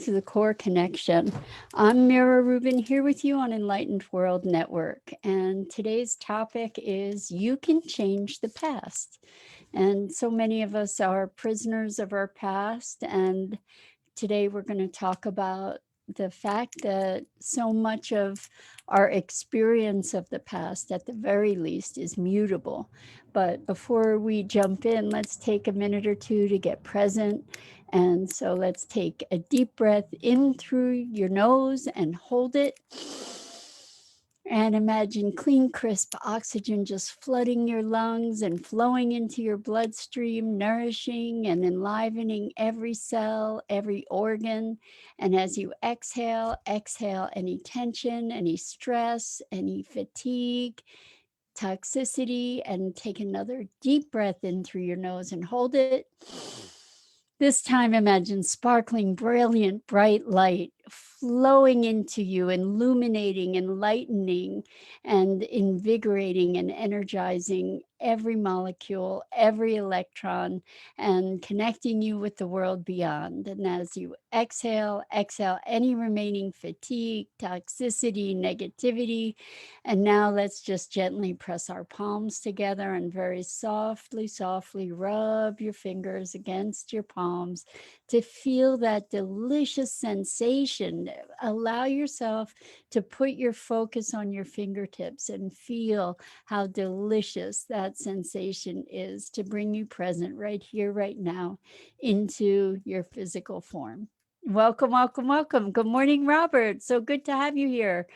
to the Core Connection. I'm Mira Rubin here with you on Enlightened World Network. And today's topic is You Can Change the Past. And so many of us are prisoners of our past. And today we're going to talk about the fact that so much of our experience of the past, at the very least, is mutable. But before we jump in, let's take a minute or two to get present. And so let's take a deep breath in through your nose and hold it. And imagine clean, crisp oxygen just flooding your lungs and flowing into your bloodstream, nourishing and enlivening every cell, every organ. And as you exhale, exhale any tension, any stress, any fatigue, toxicity, and take another deep breath in through your nose and hold it. This time, imagine sparkling, brilliant, bright light flowing into you, illuminating, enlightening, and invigorating and energizing every molecule, every electron, and connecting you with the world beyond. And as you exhale, exhale any remaining fatigue, toxicity, negativity. And now let's just gently press our palms together and very softly, softly rub your fingers against your palms to feel that delicious sensation. Allow yourself to put your focus on your fingertips and feel how delicious that sensation is to bring you present right here, right now, into your physical form. Welcome, welcome, welcome. Good morning, Robert. So good to have you here.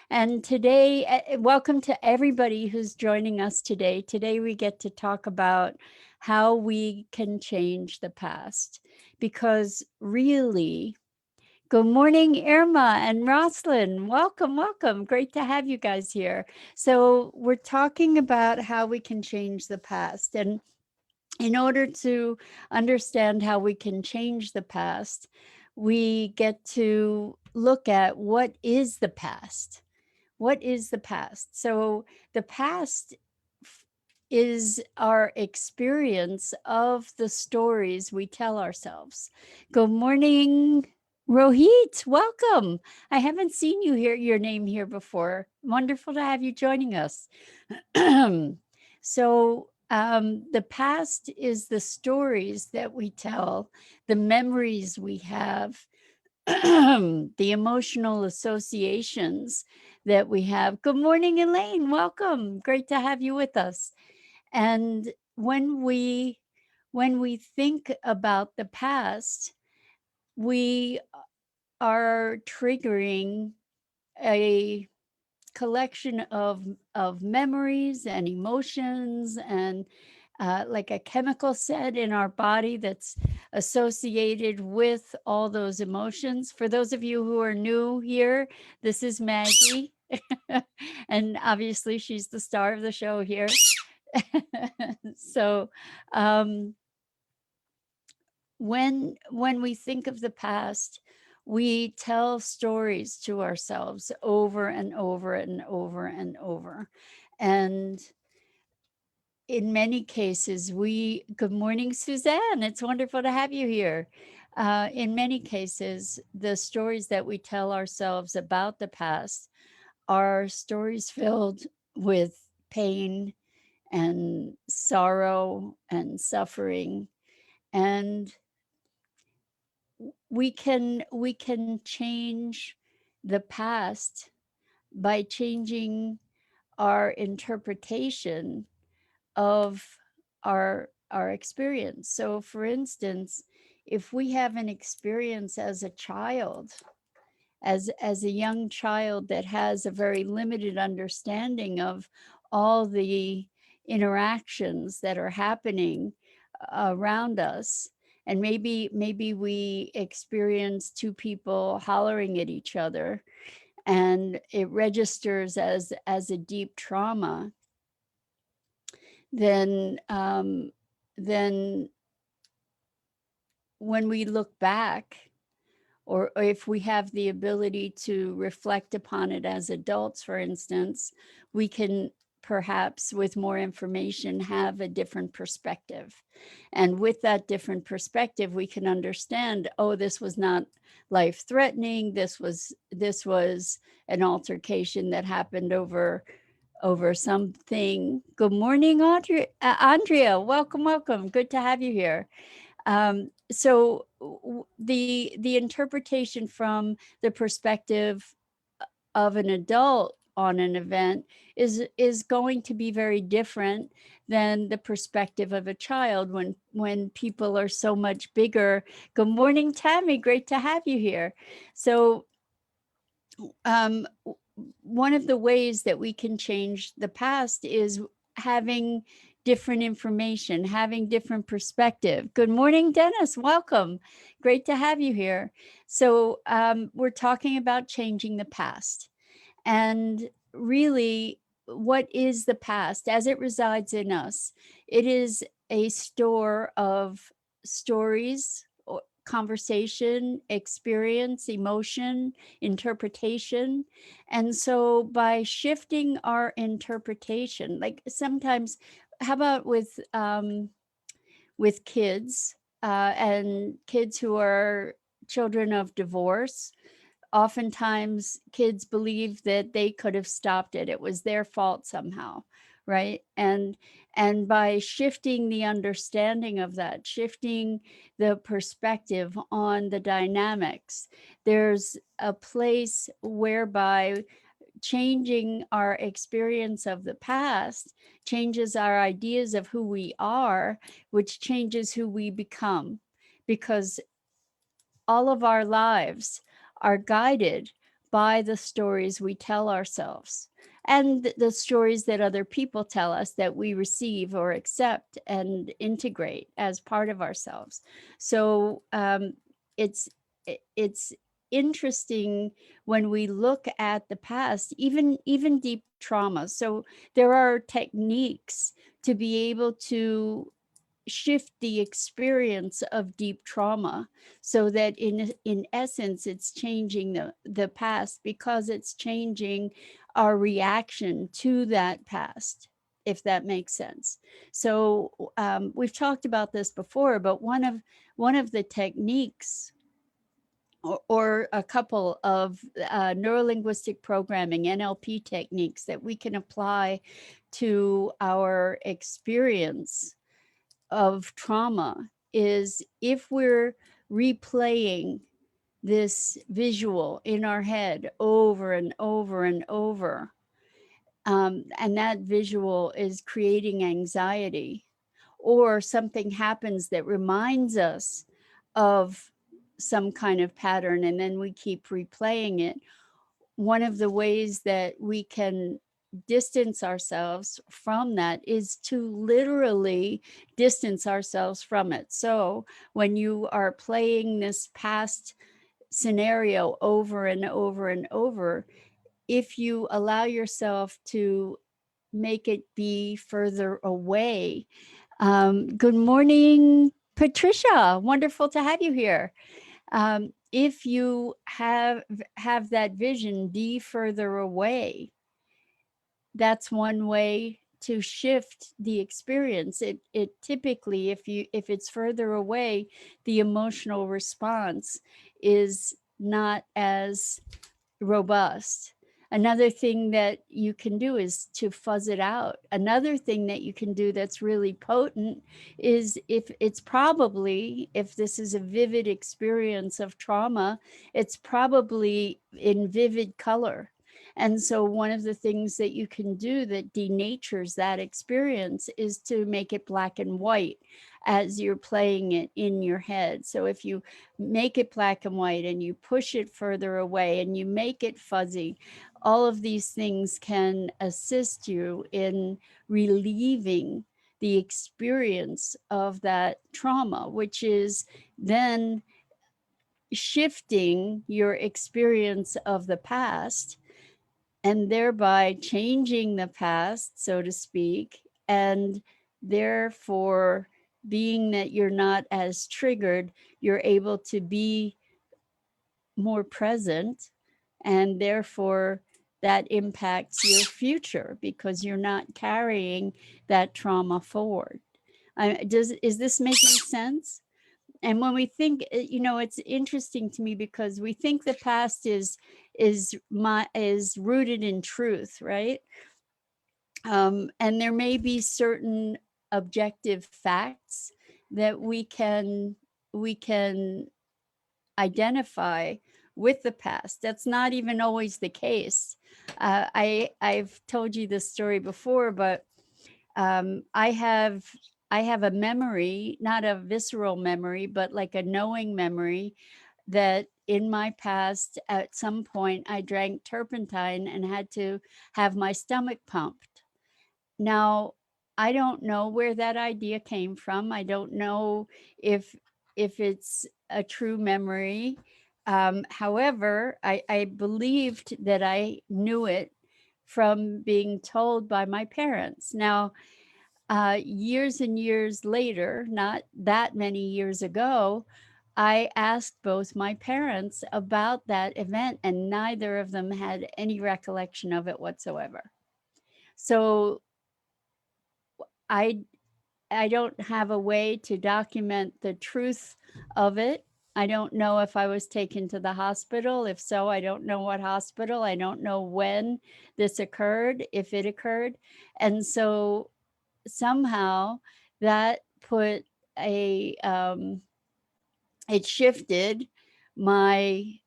And today, welcome to everybody who's joining us today. Today, we get to talk about how we can change the past. Because really, good morning, Irma and Roslyn. Welcome, welcome. Great to have you guys here. So we're talking about how we can change the past. And in order to understand how we can change the past, we get to look at what is the past. What is the past? So the past is our experience of the stories we tell ourselves. Good morning, Rohit. Welcome. I haven't seen you here, your name here before. Wonderful to have you joining us. So the past is the stories that we tell, the memories we have, the emotional associations that we have. Good morning, Elaine. Welcome. Great to have you with us. And when we think about the past, we are triggering a collection of memories and emotions and like a chemical set in our body that's associated with all those emotions. For those of you who are new here, this is Maggie. And obviously she's the star of the show here. So when we think of the past, we tell stories to ourselves over and over and over and over. And in many cases, good morning, Suzanne. It's wonderful to have you here. In many cases, the stories that we tell ourselves about the past are stories filled with pain and sorrow and suffering. And we can change the past by changing our interpretation of our experience. So for instance, if we have an experience as a child, as a young child that has a very limited understanding of all the interactions that are happening around us, and maybe we experience two people hollering at each other and it registers as a deep trauma, then when we look back, or if we have the ability to reflect upon it as adults, for instance, we can perhaps with more information, have a different perspective. And with that different perspective, we can understand, oh, this was not life-threatening. This was an altercation that happened over something. Good morning, Andrea. Welcome. Good to have you here. So the interpretation from the perspective of an adult on an event is going to be very different than the perspective of a child when people are so much bigger. Good morning, Tammy. Great to have you here. So one of the ways that we can change the past is having different information, having different perspective. Good morning, Dennis. Welcome. Great to have you here. So we're talking about changing the past. And really, what is the past as it resides in us? It is a store of stories, conversation, experience, emotion, interpretation. And so by shifting our interpretation, like sometimes, how about with kids and kids who are children of divorce? Oftentimes kids believe that they could have stopped it. It was their fault somehow, right? And by shifting the understanding of that, shifting the perspective on the dynamics, there's a place whereby changing our experience of the past changes our ideas of who we are, which changes who we become, because all of our lives are guided by the stories we tell ourselves and the stories that other people tell us that we receive or accept and integrate as part of ourselves. So it's interesting when we look at the past, even deep trauma. So there are techniques to be able to shift the experience of deep trauma so that in essence it's changing the past, because it's changing our reaction to that past, if that makes sense. So we've talked about this before, but one of the techniques or a couple of neurolinguistic programming, NLP techniques that we can apply to our experience of trauma is, if we're replaying this visual in our head over and over and over, and that visual is creating anxiety, or something happens that reminds us of some kind of pattern, and then we keep replaying it. One of the ways that we can distance ourselves from that is to literally distance ourselves from it. So when you are playing this past scenario over and over and over, if you allow yourself to make it be further away. Good morning, Patricia. Wonderful to have you here. If you have that vision be further away, that's one way to shift the experience. It typically, if it's further away, the emotional response is not as robust. Another thing that you can do is to fuzz it out. Another thing that you can do that's really potent is, if this is a vivid experience of trauma, it's probably in vivid color. And so one of the things that you can do that denatures that experience is to make it black and white as you're playing it in your head. So if you make it black and white and you push it further away and you make it fuzzy, all of these things can assist you in relieving the experience of that trauma, which is then shifting your experience of the past and thereby changing the past, so to speak, and therefore, being that you're not as triggered, you're able to be more present and therefore that impacts your future because you're not carrying that trauma forward. Is this making sense? And when we think, it's interesting to me because we think the past is rooted in truth, right? And there may be certain objective facts that we can identify with the past. That's not even always the case. I've told you this story before, but I have a memory, not a visceral memory, but like a knowing memory, that in my past, at some point, I drank turpentine and had to have my stomach pumped. Now, I don't know where that idea came from. I don't know if it's a true memory. However, I believed that I knew it from being told by my parents. Now, years and years later, not that many years ago, I asked both my parents about that event, and neither of them had any recollection of it whatsoever. So I I don't have a way to document the truth of it. I don't know if I was taken to the hospital. If so, I don't know what hospital. I don't know when this occurred, if it occurred. And so somehow that put it shifted my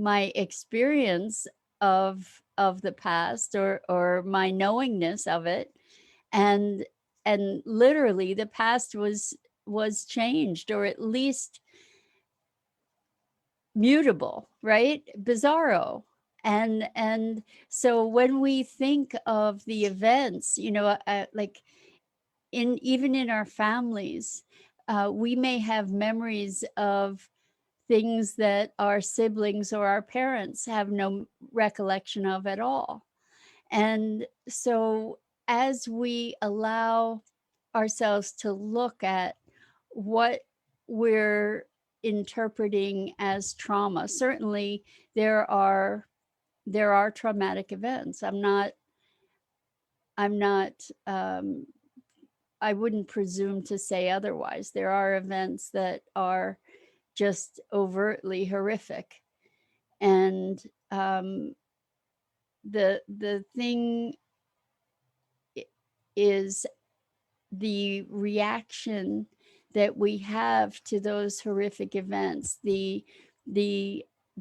experience of the past, or my knowingness of it, and literally the past was changed, or at least mutable, right? Bizarro. And so when we think of the events, like even in our families, we may have memories of things that our siblings or our parents have no recollection of at all. And so as we allow ourselves to look at what we're interpreting as trauma, certainly there are traumatic events. I'm not I wouldn't presume to say otherwise. There are events that are just overtly horrific. And the thing is the reaction that we have to those horrific events, the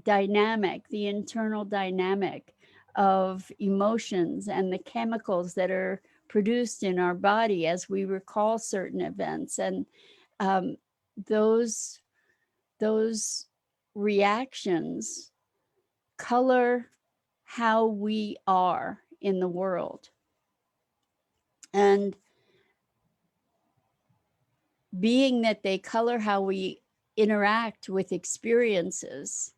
dynamic, the internal dynamic of emotions and the chemicals that are produced in our body as we recall certain events. And those reactions color how we are in the world. And being that they color how we interact with experiences,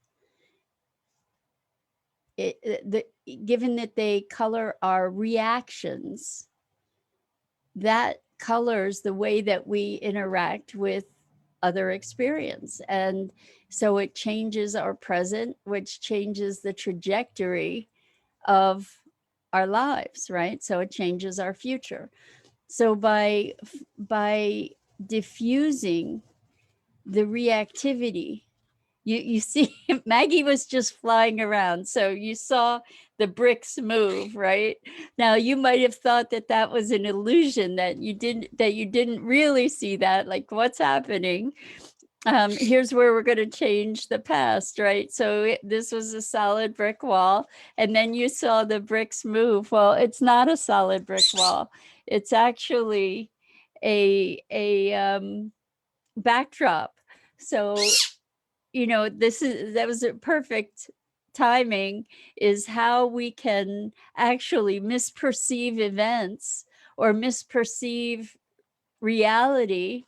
given that they color our reactions, that colors the way that we interact with other experience. And so it changes our present, which changes the trajectory of our lives, right? So it changes our future. So by diffusing the reactivity, you see, Maggie was just flying around, so you saw the bricks move, right? Now you might have thought that that was an illusion, that you didn't really see that, like, what's happening? Here's where we're going to change the past, right? So this was a solid brick wall, and then you saw the bricks move. Well, it's not a solid brick wall. It's actually a backdrop. So, that was a perfect timing, is how we can actually misperceive events or misperceive reality.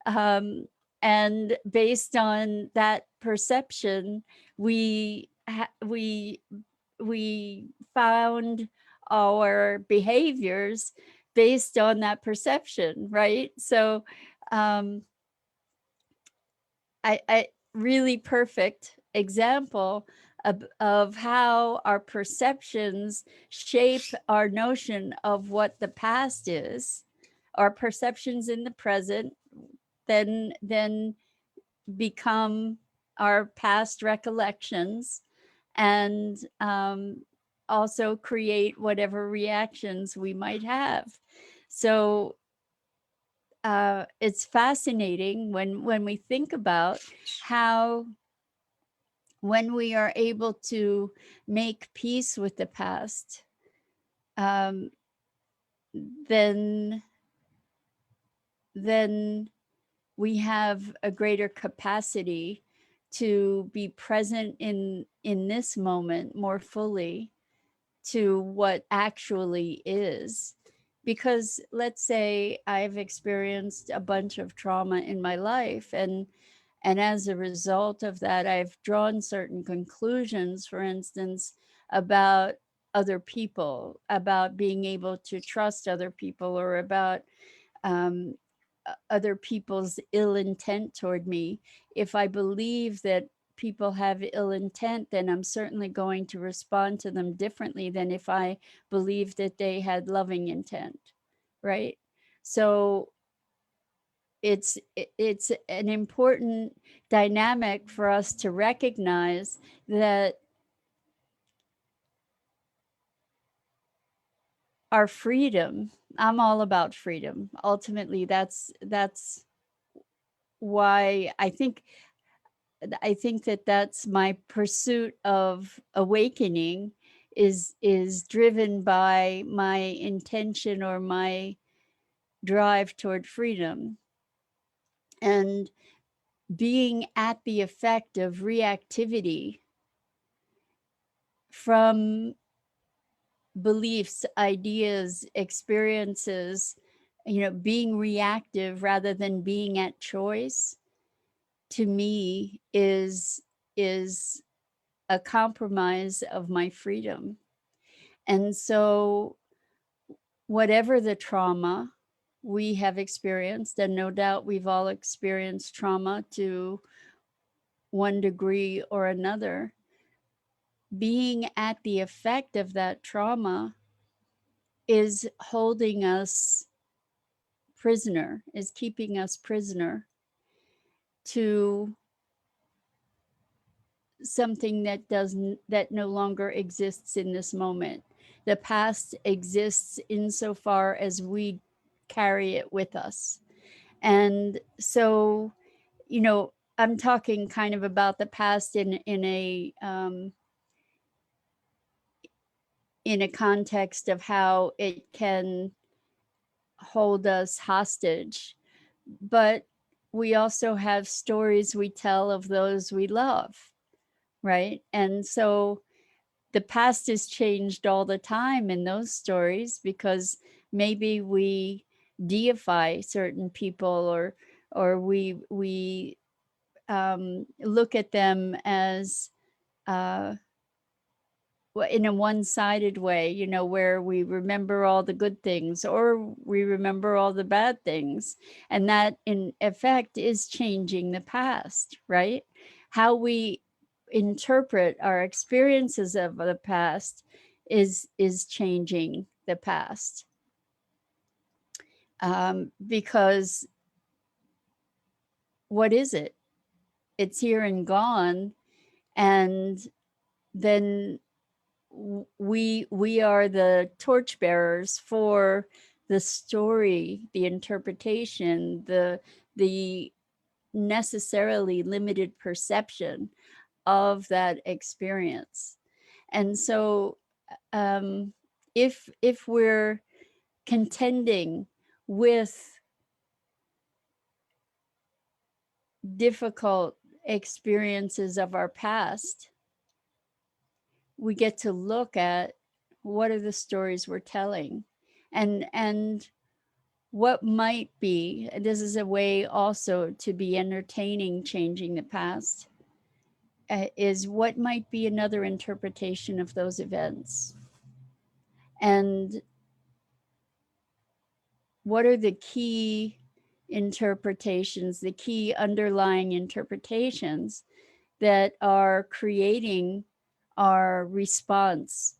And based on that perception, we found our behaviors based on that perception, right? So I really perfect example of how our perceptions shape our notion of what the past is. Our perceptions in the present then become our past recollections, and also create whatever reactions we might have. So it's fascinating when we think about how, when we are able to make peace with the past, um, then we have a greater capacity to be present in this moment more fully to what actually is. Because let's say I've experienced a bunch of trauma in my life, and as a result of that, I've drawn certain conclusions, for instance, about other people, about being able to trust other people, or about um, other people's ill intent toward me. If I believe that people have ill intent, then I'm certainly going to respond to them differently than if I believe that they had loving intent, right? So it's an important dynamic for us to recognize that our freedom, I'm all about freedom. Ultimately, that's why I think that that's my pursuit of awakening, is driven by my intention or my drive toward freedom, and being at the effect of reactivity from beliefs, ideas, experiences, being reactive rather than being at choice, to me is a compromise of my freedom. And so whatever the trauma we have experienced, and no doubt we've all experienced trauma to one degree or another, being at the effect of that trauma is holding us prisoner, is keeping us prisoner to something that no longer exists in this moment. The past exists insofar as we carry it with us. And so, I'm talking kind of about the past in a context of how it can hold us hostage. But we also have stories we tell of those we love, right? And so the past is changed all the time in those stories, because maybe we deify certain people, or we look at them as in a one-sided way, where we remember all the good things or we remember all the bad things. And that in effect is changing the past, right? How we interpret our experiences of the past is changing the past. Because what is it? It's here and gone. And then we are the torchbearers for the story, the interpretation, the necessarily limited perception of that experience. And so if we're contending with difficult experiences of our past, we get to look at what are the stories we're telling, and what might be, this is a way also to be entertaining changing the past, is what might be another interpretation of those events, and what are the key interpretations, the key underlying interpretations that are creating our response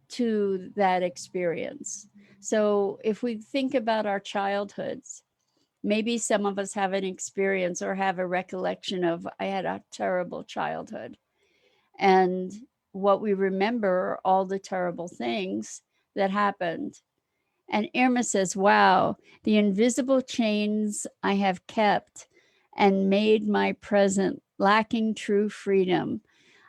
to that experience. So if we think about our childhoods, maybe some of us have an experience or have a recollection of, I had a terrible childhood. And what we remember are all the terrible things that happened. And Irma says, wow, the invisible chains I have kept and made my present lacking true freedom.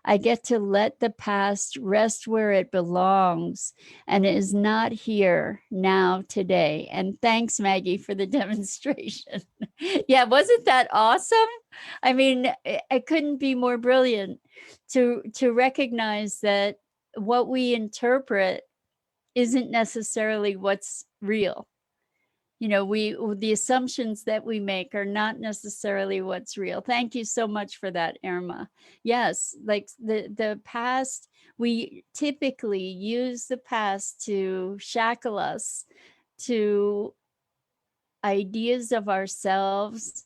I get to let the past rest where it belongs and is not here now today. And thanks, Maggie, for the demonstration. Yeah, wasn't that awesome? I mean, it couldn't be more brilliant to recognize that what we interpret isn't necessarily what's real. You know, the assumptions that we make are not necessarily what's real. Thank you so much for that, Irma. Yes, like the past, we typically use the past to shackle us to ideas of ourselves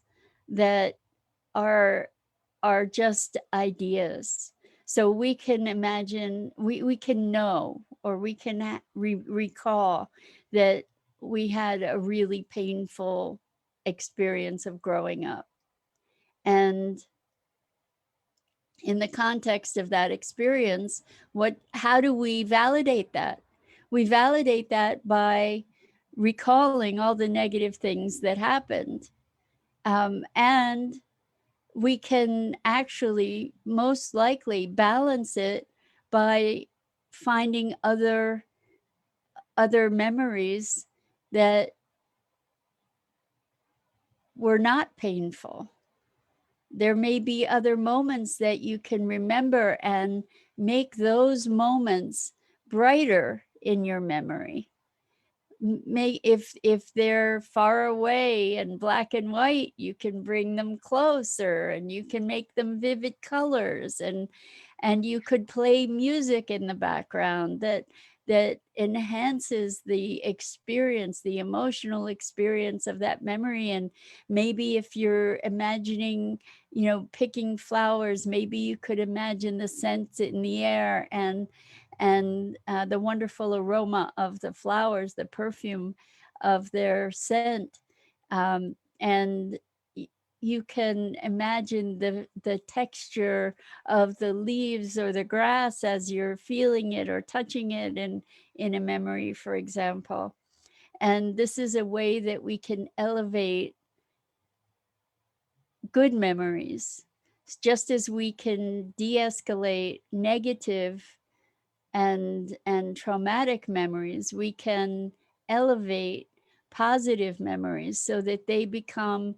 that are are just ideas. So we can imagine, we can know, or we can recall that we had a really painful experience of growing up. And in the context of that experience, how do we validate that? We validate that by recalling all the negative things that happened. And we can actually most likely balance it by finding other memories that were not painful. There may be other moments that you can remember and make those moments brighter in your memory. If they're far away and black and white, you can bring them closer and you can make them vivid colors, and you could play music in the background that enhances the experience, the emotional experience of that memory. And maybe if you're imagining, you know, picking flowers, maybe you could imagine the scent in the air and the wonderful aroma of the flowers, the perfume of their scent. And you can imagine the texture of the leaves or the grass as you're feeling it or touching it in a memory, for example. And this is a way that we can elevate good memories, just as we can de-escalate negative and traumatic memories. We can elevate positive memories so that they become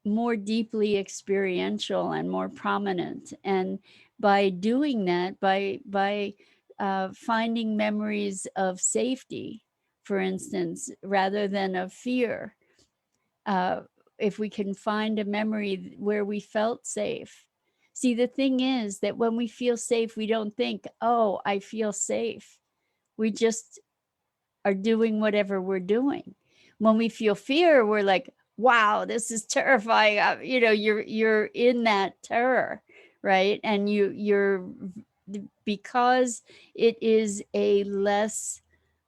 more deeply experiential and more prominent. And by doing that, by finding memories of safety, for instance, rather than of fear, uh, if we can find a memory where we felt safe. See, the thing is that when we feel safe, we don't think, oh, I feel safe. We just are doing whatever we're doing. When we feel fear, we're like, wow, this is terrifying. You know, you're in that terror, right? And you're, because it is a less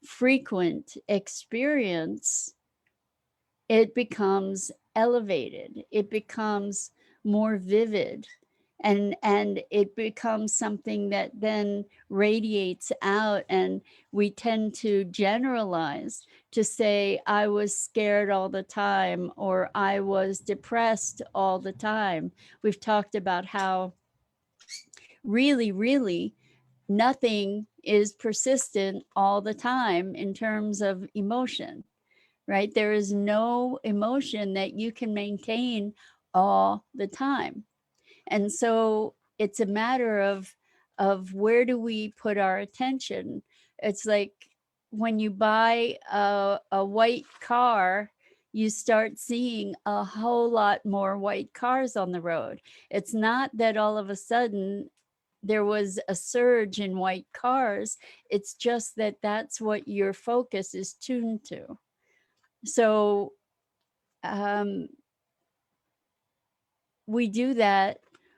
frequent experience, it becomes elevated, it becomes more vivid, and it becomes something that then radiates out. And we tend to generalize to say, I was scared all the time, or I was depressed all the time. We've talked about how really nothing is persistent all the time in terms of emotion, right? There is no emotion that you can maintain all the time. And so it's a matter of where do we put our attention. It's like when you buy a white car, you start seeing a whole lot more white cars on the road. It's not that all of a sudden there was a surge in white cars. It's just that that's what your focus is tuned to. So we do that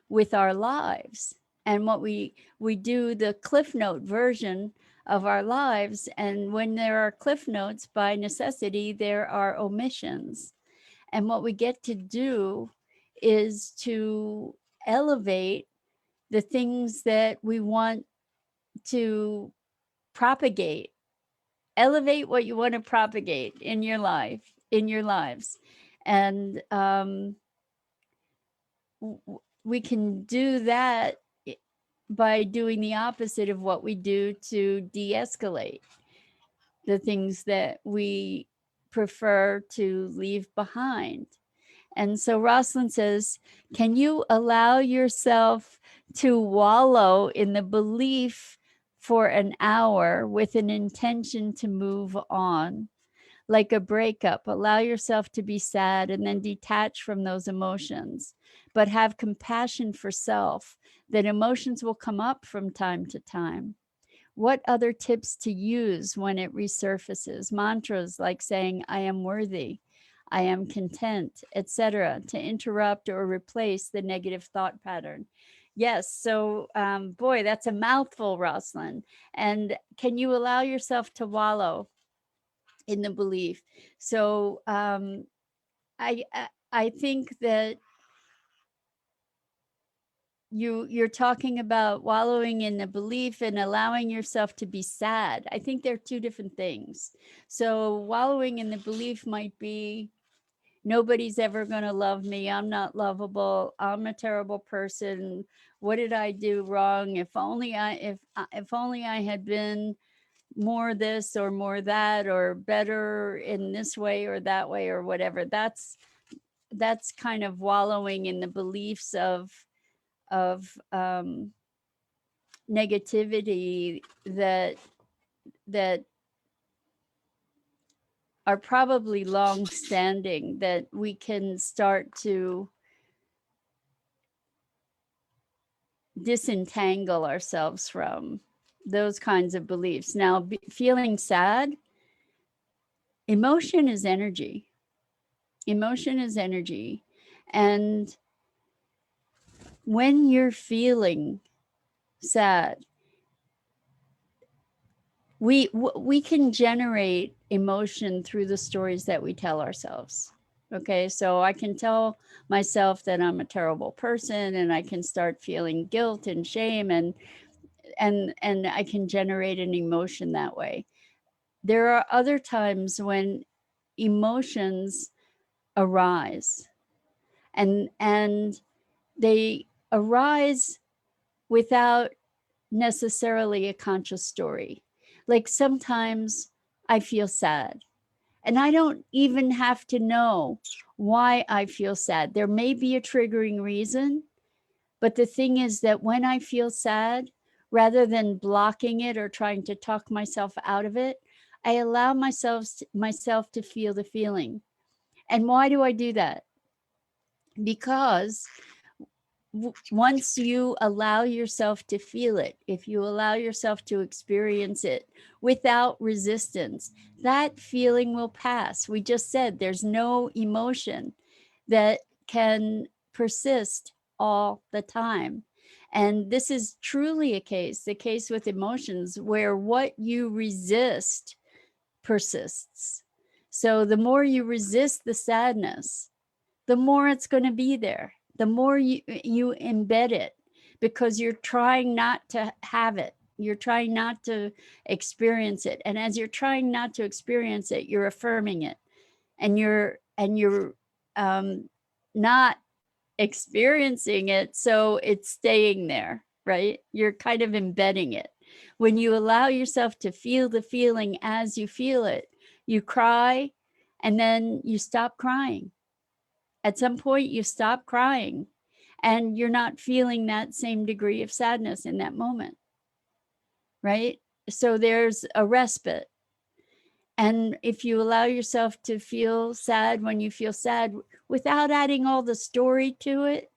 with our lives. and what we do the Cliff Note version of our lives. And when there are Cliff Notes, by necessity, there are omissions. And what we get to do is to elevate the things that we want to propagate. Elevate what you want to propagate in your life, in your lives. And we can do that by doing the opposite of what we do to de-escalate the things that we prefer to leave behind. And so Rosalind says, can you allow yourself to wallow in the belief for an hour with an intention to move on? Like a breakup, allow yourself to be sad and then detach from those emotions, but have compassion for self, that emotions will come up from time to time. What other tips to use when it resurfaces? Mantras like saying, I am worthy, I am content, etc., to interrupt or replace the negative thought pattern. Yes, so boy, that's a mouthful, Rosalind. And can you allow yourself to wallow in the belief? So I think that you're talking about wallowing in the belief and allowing yourself to be sad. I think they're two different things. So wallowing in the belief might be, nobody's ever going to love me, I'm not lovable, I'm a terrible person, what did I do wrong? If only I had been more this or more that, or better in this way or that way or whatever. That's kind of wallowing in the beliefs of negativity that are probably long standing, that we can start to disentangle ourselves from those kinds of beliefs. Now, feeling sad, emotion is energy. Emotion is energy. And when you're feeling sad, we can generate emotion through the stories that we tell ourselves. Okay, so I can tell myself that I'm a terrible person, and I can start feeling guilt and shame, and I can generate an emotion that way. There are other times when emotions arise, and they arise without necessarily a conscious story. Like sometimes I feel sad, and I don't even have to know why I feel sad. There may be a triggering reason, but the thing is that when I feel sad, rather than blocking it or trying to talk myself out of it, I allow myself to feel the feeling. And why do I do that? Because once you allow yourself to feel it, if you allow yourself to experience it without resistance, that feeling will pass. We just said there's no emotion that can persist all the time. And this is truly the case with emotions, where what you resist persists. So the more you resist the sadness, the more it's going to be there, the more you embed it, because you're trying not to have it. You're trying not to experience it. And as you're trying not to experience it, you're affirming it. And you're not experiencing it, so it's staying there, right? You're kind of embedding it. When you allow yourself to feel the feeling as you feel it, you cry, and then you stop crying. At some point, you stop crying, and you're not feeling that same degree of sadness in that moment, right? So there's a respite. And if you allow yourself to feel sad when you feel sad without adding all the story to it,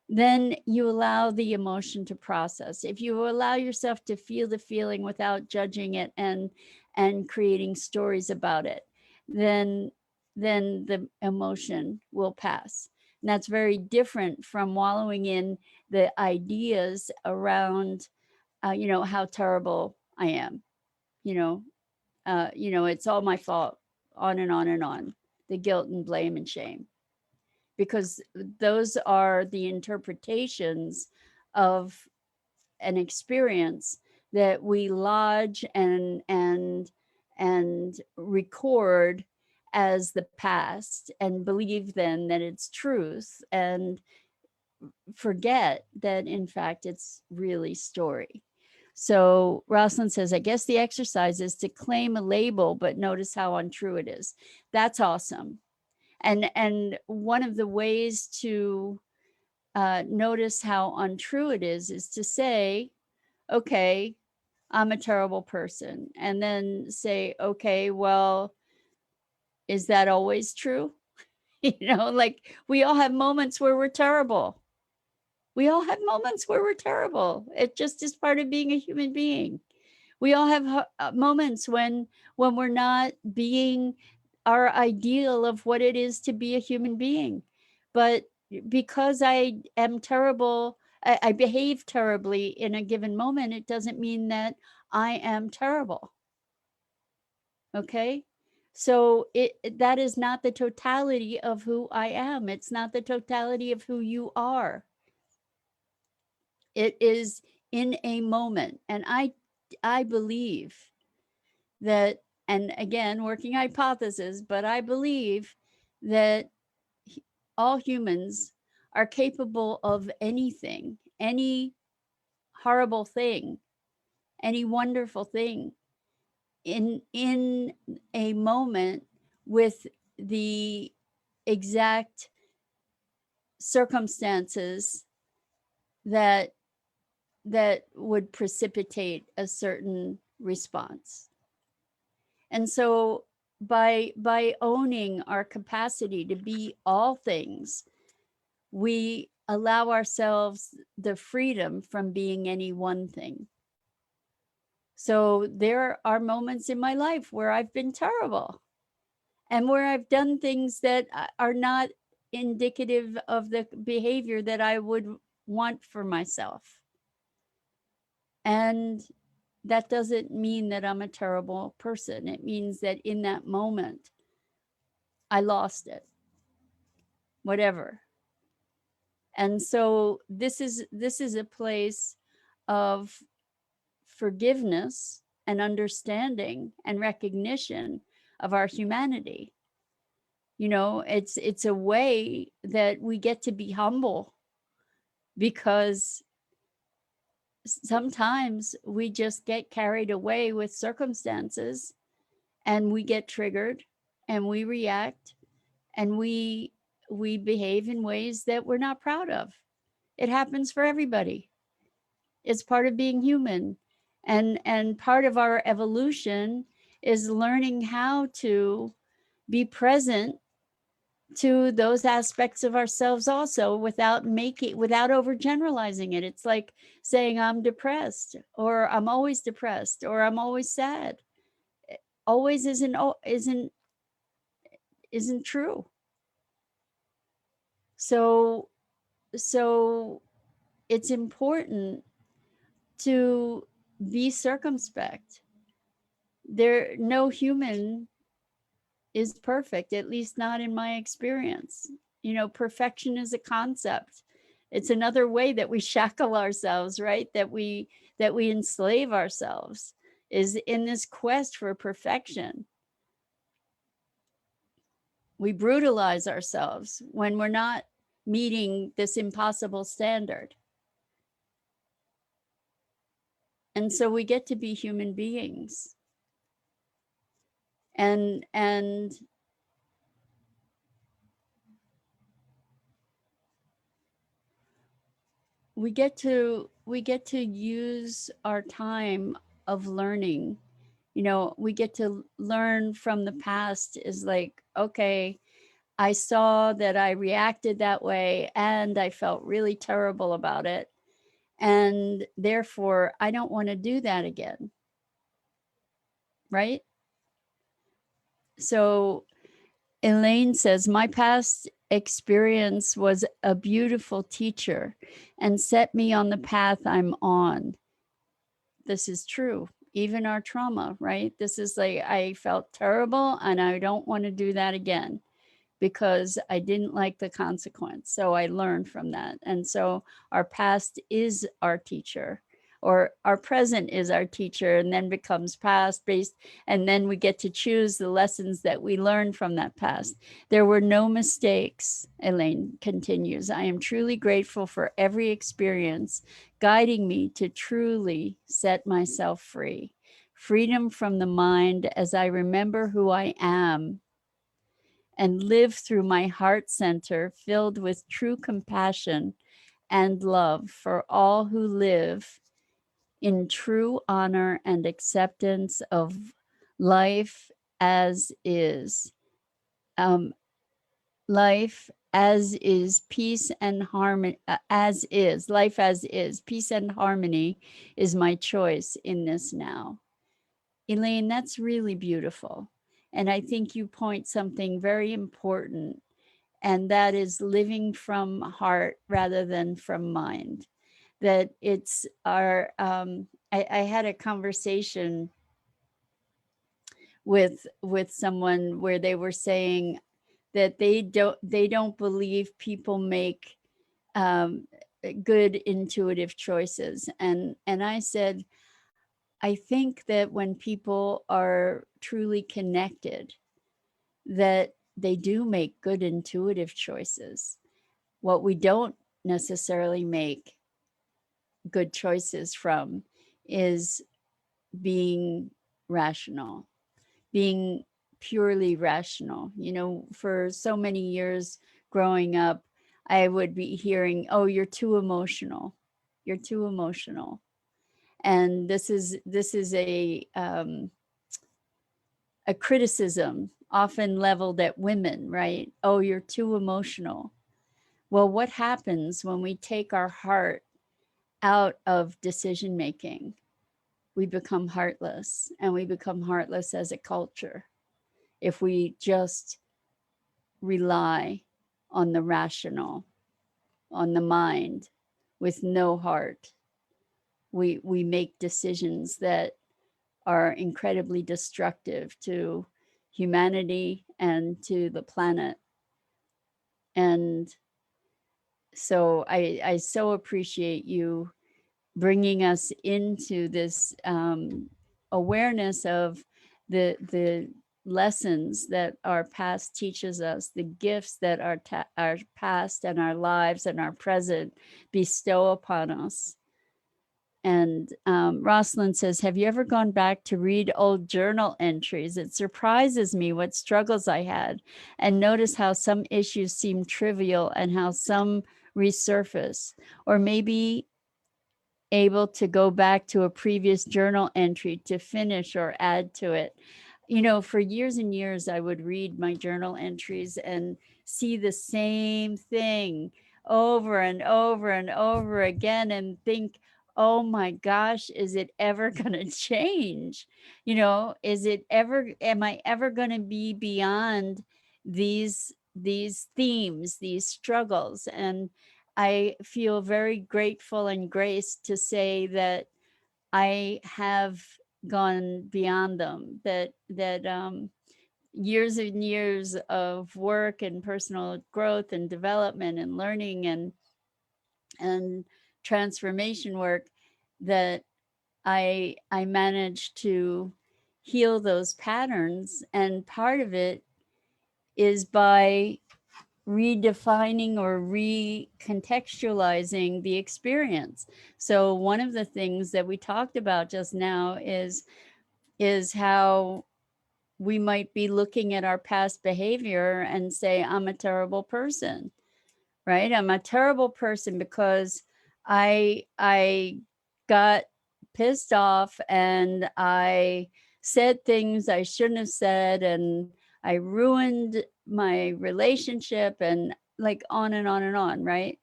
then you allow the emotion to process. If you allow yourself to feel the feeling without judging it and creating stories about it, then the emotion will pass. And that's very different from wallowing in the ideas around, how terrible I am. It's all my fault, on and on and on. The guilt and blame and shame, because those are the interpretations of an experience that we lodge and record as the past, and believe then that it's truth, and forget that in fact it's really story. So Rosalind says, I guess the exercise is to claim a label, but notice how untrue it is. That's awesome. And one of the ways to notice how untrue it is to say, okay, I'm a terrible person. And then say, okay, well, is that always true? Like, we all have moments where we're terrible. We all have moments where we're terrible. It just is part of being a human being. We all have moments when we're not being our ideal of what it is to be a human being. But because I am terrible, I behave terribly in a given moment, it doesn't mean that I am terrible. Okay? So that is not the totality of who I am. It's not the totality of who you are. It is in a moment. And I believe that, and again, working hypothesis, but I believe that all humans are capable of anything, any horrible thing, any wonderful thing in a moment, with the exact circumstances that would precipitate a certain response. And so by owning our capacity to be all things, we allow ourselves the freedom from being any one thing. So there are moments in my life where I've been terrible, and where I've done things that are not indicative of the behavior that I would want for myself. And that doesn't mean that I'm a terrible person. It means that in that moment, I lost it, whatever. And so this is a place of forgiveness and understanding and recognition of our humanity. It's a way that we get to be humble, because sometimes we just get carried away with circumstances, and we get triggered, and we react, and we behave in ways that we're not proud of. It happens for everybody. It's part of being human. And part of our evolution is learning how to be present to those aspects of ourselves also, without overgeneralizing it. It's like saying I'm depressed, or I'm always depressed, or I'm always sad. Always isn't true. So it's important to be circumspect. No human is perfect, at least not in my experience. Perfection is a concept. It's another way that we shackle ourselves, right? That we enslave ourselves, is in this quest for perfection. We brutalize ourselves when we're not meeting this impossible standard. And so we get to be human beings. And we get to use our time of learning. We get to learn from the past, is like, okay, I saw that I reacted that way, and I felt really terrible about it, and therefore I don't want to do that again. Right? So Elaine says, my past experience was a beautiful teacher and set me on the path I'm on. This is true. Even our trauma, right? This is like, I felt terrible and I don't want to do that again because I didn't like the consequence. So I learned from that. And so our past is our teacher, or our present is our teacher, and then becomes past based. And then we get to choose the lessons that we learned from that past. There were no mistakes, Elaine continues. I am truly grateful for every experience guiding me to truly set myself free. Freedom from the mind as I remember who I am and live through my heart center filled with true compassion and love for all who live in true honor and acceptance of life as is. Life as is, peace and harmony, as is, life as is, peace and harmony is my choice in this now. Elaine, that's really beautiful. And I think you point something very important, and that is living from heart rather than from mind. That it's our, I had a conversation with someone where they were saying that they don't believe people make good intuitive choices. And I said, I think that when people are truly connected, that they do make good intuitive choices. What we don't necessarily make good choices from is being rational, being purely rational. You know, for so many years growing up, I would be hearing, oh, you're too emotional. You're too emotional. And this is a criticism often leveled at women, right? Oh, you're too emotional. Well, what happens when we take our heart out of decision making? We become heartless, and we become heartless as a culture if we just rely on the rational, on the mind with no heart. We make decisions that are incredibly destructive to humanity and to the planet. And so I so appreciate you bringing us into this awareness of the lessons that our past teaches us, the gifts that our past and our lives and our present bestow upon us. And Rosalind says, have you ever gone back to read old journal entries? It surprises me what struggles I had, and notice how some issues seem trivial and how some resurface. Or maybe able to go back to a previous journal entry to finish or add to it. You know, for years and years, I would read my journal entries and see the same thing over and over and over again and think, oh my gosh, is it ever going to change? You know, am I ever going to be beyond these themes, these struggles? And I feel very grateful and graced to say that I have gone beyond them, that years and years of work and personal growth and development and learning and transformation work, that I managed to heal those patterns. And part of it is by redefining or recontextualizing the experience. So one of the things that we talked about just now is how we might be looking at our past behavior and say, I'm a terrible person, right? I'm a terrible person because I got pissed off and I said things I shouldn't have said, and I ruined my relationship, and like on and on and on, right?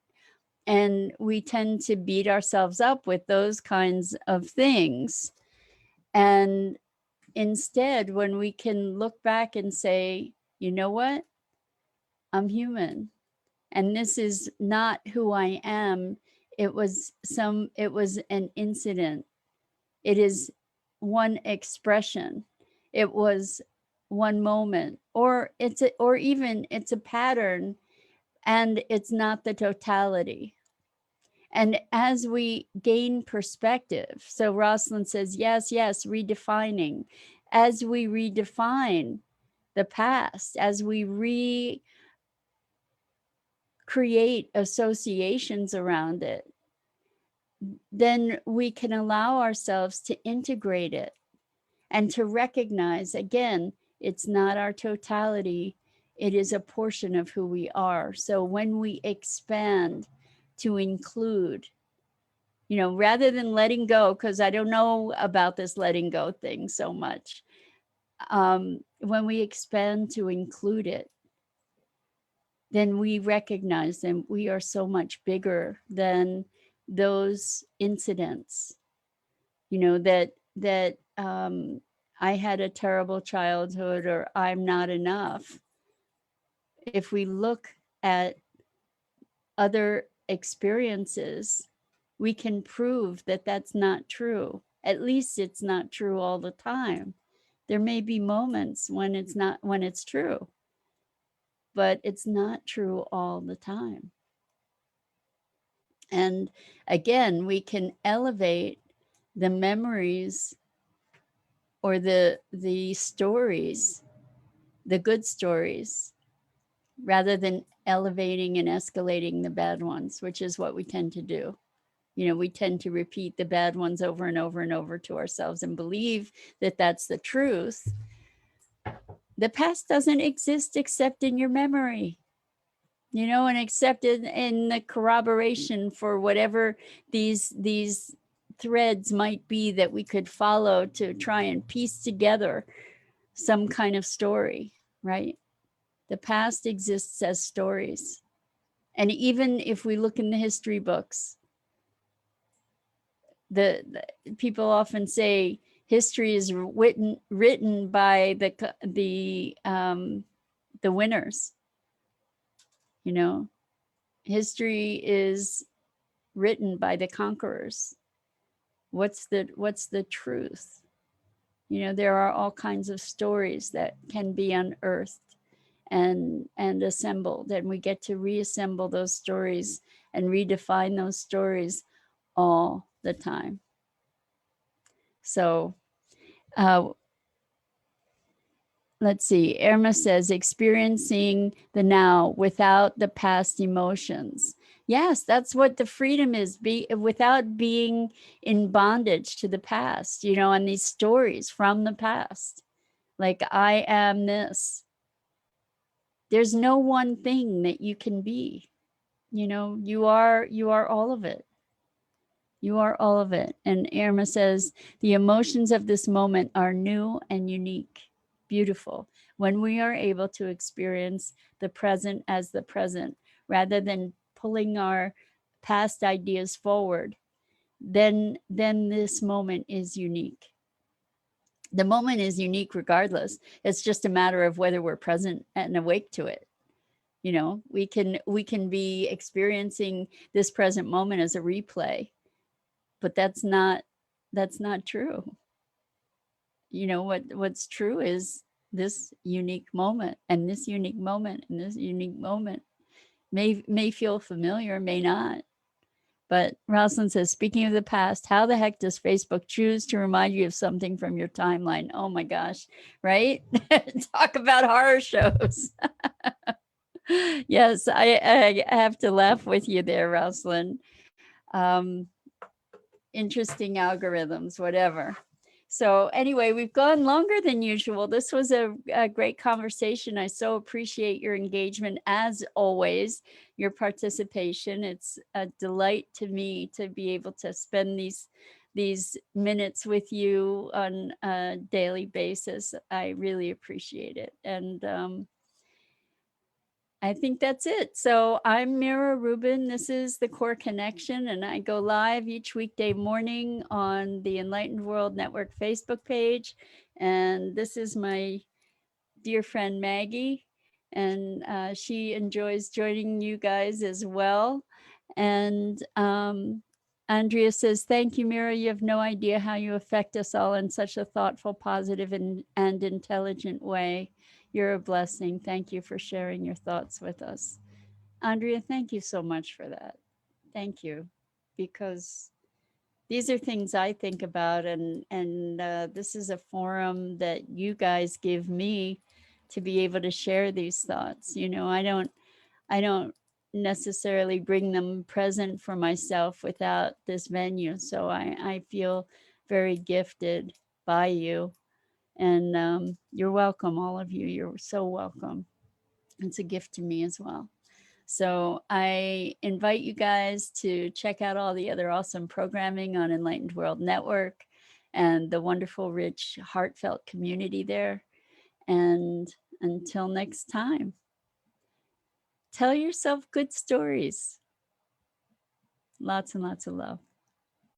And we tend to beat ourselves up with those kinds of things. And instead, when we can look back and say, you know what? I'm human. And this is not who I am. It was an incident. It is one expression. It was one moment, or it's a pattern, and it's not the totality. And as we gain perspective, so Rosalind says, yes, redefining. As we redefine the past, as we recreate associations around it, then we can allow ourselves to integrate it and to recognize, again, it's not our totality, it is a portion of who we are. So when we expand to include, rather than letting go, because I don't know about this letting go thing so much, when we expand to include it, then we recognize that we are so much bigger than those incidents. That I had a terrible childhood, or I'm not enough. If we look at other experiences, we can prove that that's not true. At least it's not true all the time. There may be moments when it's true, but it's not true all the time. And again, we can elevate the memories or the stories, the good stories, rather than elevating and escalating the bad ones, which is what we tend to do. We tend to repeat the bad ones over and over and over to ourselves and believe that that's the truth. The past doesn't exist except in your memory, and except in the corroboration for whatever these threads might be that we could follow to try and piece together some kind of story, right? The past exists as stories. And even if we look in the history books, the people often say history is written by the winners. History is written by the conquerors. What's the truth? There are all kinds of stories that can be unearthed and assembled, and we get to reassemble those stories and redefine those stories all the time. So let's see, Irma says, experiencing the now without the past emotions. Yes, that's what the freedom is, without being in bondage to the past, and these stories from the past. Like, I am this. There's no one thing that you can be. You are all of it. You are all of it. And Irma says, the emotions of this moment are new and unique. Beautiful. When we are able to experience the present as the present, rather than pulling our past ideas forward, then this moment is unique. The moment is unique regardless. It's just a matter of whether we're present and awake to it. We can be experiencing this present moment as a replay, but that's not true. What's true is this unique moment, and this unique moment, and this unique moment may feel familiar, may not. But Rosalind says, speaking of the past, how the heck does Facebook choose to remind you of something from your timeline? Oh my gosh, right? Talk about horror shows. Yes, I have to laugh with you there, Rosalind. Interesting algorithms, whatever. So anyway, we've gone longer than usual. This was a great conversation. I so appreciate your engagement, as always, your participation. It's a delight to me to be able to spend these minutes with you on a daily basis. I really appreciate it. And I think that's it. So I'm Mira Rubin. This is the Core Connection, and I go live each weekday morning on the Enlightened World Network Facebook page. And this is my dear friend Maggie. and she enjoys joining you guys as well. And Andrea says, thank you, Mira. You have no idea how you affect us all in such a thoughtful, positive, and intelligent way. You're a blessing. Thank you for sharing your thoughts with us. Andrea, thank you so much for that. Thank you. Because these are things I think about, and this is a forum that you guys give me to be able to share these thoughts. You know, I don't necessarily bring them present for myself without this venue. So I feel very gifted by you. And you're welcome, all of you. You're so welcome. It's a gift to me as well. So I invite you guys to check out all the other awesome programming on Enlightened World Network and the wonderful, rich, heartfelt community there. And until next time, tell yourself good stories. Lots and lots of love.